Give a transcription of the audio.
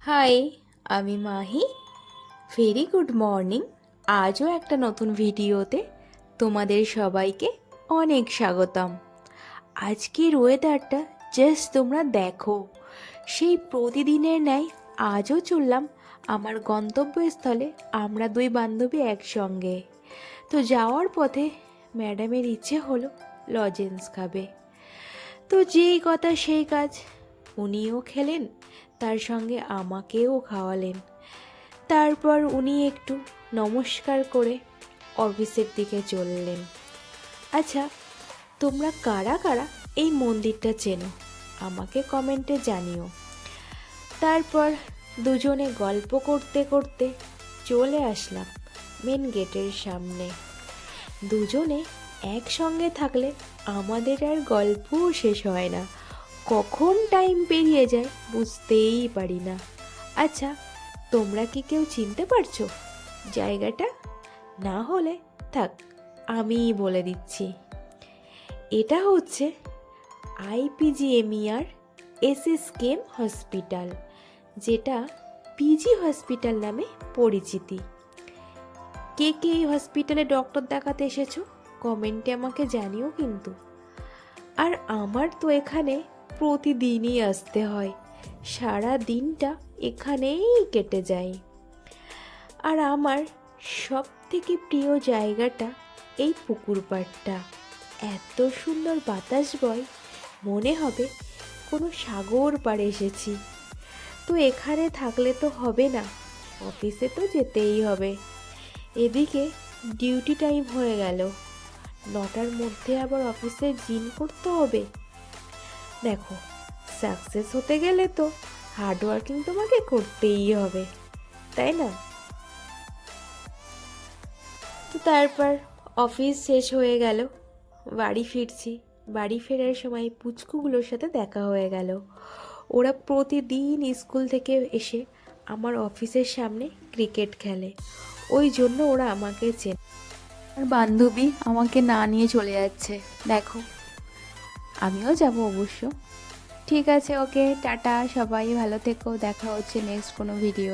High, আমি Mahi. Very good morning. আজও একটা নতুন ভিডিওতে তোমাদের সবাইকে অনেক স্বাগতম। আজকের ওয়েদারটা জাস্ট তোমরা দেখো। সেই প্রতিদিনের ন্যায় আজও চললাম আমার গন্তব্যস্থলে, আমরা দুই বান্ধবী একসঙ্গে। তো যাওয়ার পথে ম্যাডামের ইচ্ছে হলো লজেন্স খাবে। তো যেই কথা সেই কাজ, উনিও খেলেন, তার সঙ্গে আমাকেও খাওয়ালেন। তারপর উনি একটু নমস্কার করে অফিসের দিকে চললেন। আচ্ছা, তোমরা কারা কারা এই মন্দিরটা চেনো আমাকে কমেন্টে জানিও। তারপর দুজনে গল্প করতে করতে চলে আসলাম মেন গেটের সামনে। দুজনে একসঙ্গে থাকলে আমাদের আর গল্পও শেষ হয় না, কখন টাইম পেরিয়ে যায় বুঝতেই পারি না। আচ্ছা, তোমরা কি কেউ চিনতে পারছো জায়গাটা? না হলে থাক, আমিই বলে দিচ্ছি। এটা হচ্ছে IPGMER SSKM হসপিটাল, যেটা পিজি হসপিটাল নামে পরিচিতি। কে কে এই হসপিটালে ডক্টর দেখাতে এসেছো কমেন্টে আমাকে জানিও কিন্তু। আর আমার তো এখানে প্রতিদিনই আসতে হয়, সারা দিনটা এখানেই কেটে যায়। আর আমার সব থেকে প্রিয় জায়গাটা এই পুকুর পাড়টা। এত সুন্দর বাতাস বয়, মনে হবে কোনো সাগর পাড়ে এসেছি। তো এখানে থাকলে তো হবে না, অফিসে তো যেতেই হবে। এদিকে ডিউটি টাইম হয়ে গেল, 9টার মধ্যে আবার অফিসে জিন করতে হবে। দেখো, সাকসেস হতে গেলে তো হার্ড ওয়ার্কিং তোমাকে করতেই হবে, তাই না? তো তারপর অফিস শেষ হয়ে গেল, বাড়ি ফিরছি। বাড়ি ফেরার সময় পুচকুগুলোর সাথে দেখা হয়ে গেল। ওরা প্রতিদিন স্কুল থেকে এসে আমার অফিসের সামনে ক্রিকেট খেলে, ওই জন্য ওরা আমাকে চেনে। আর বান্ধবী আমাকে না নিয়ে চলে যাচ্ছে, দেখো। আমিও যাব অবশ্য। ঠিক আছে, ওকে, টাটা, সবাই ভালো থেকো, দেখা হচ্ছে নেক্সট কোনো ভিডিও।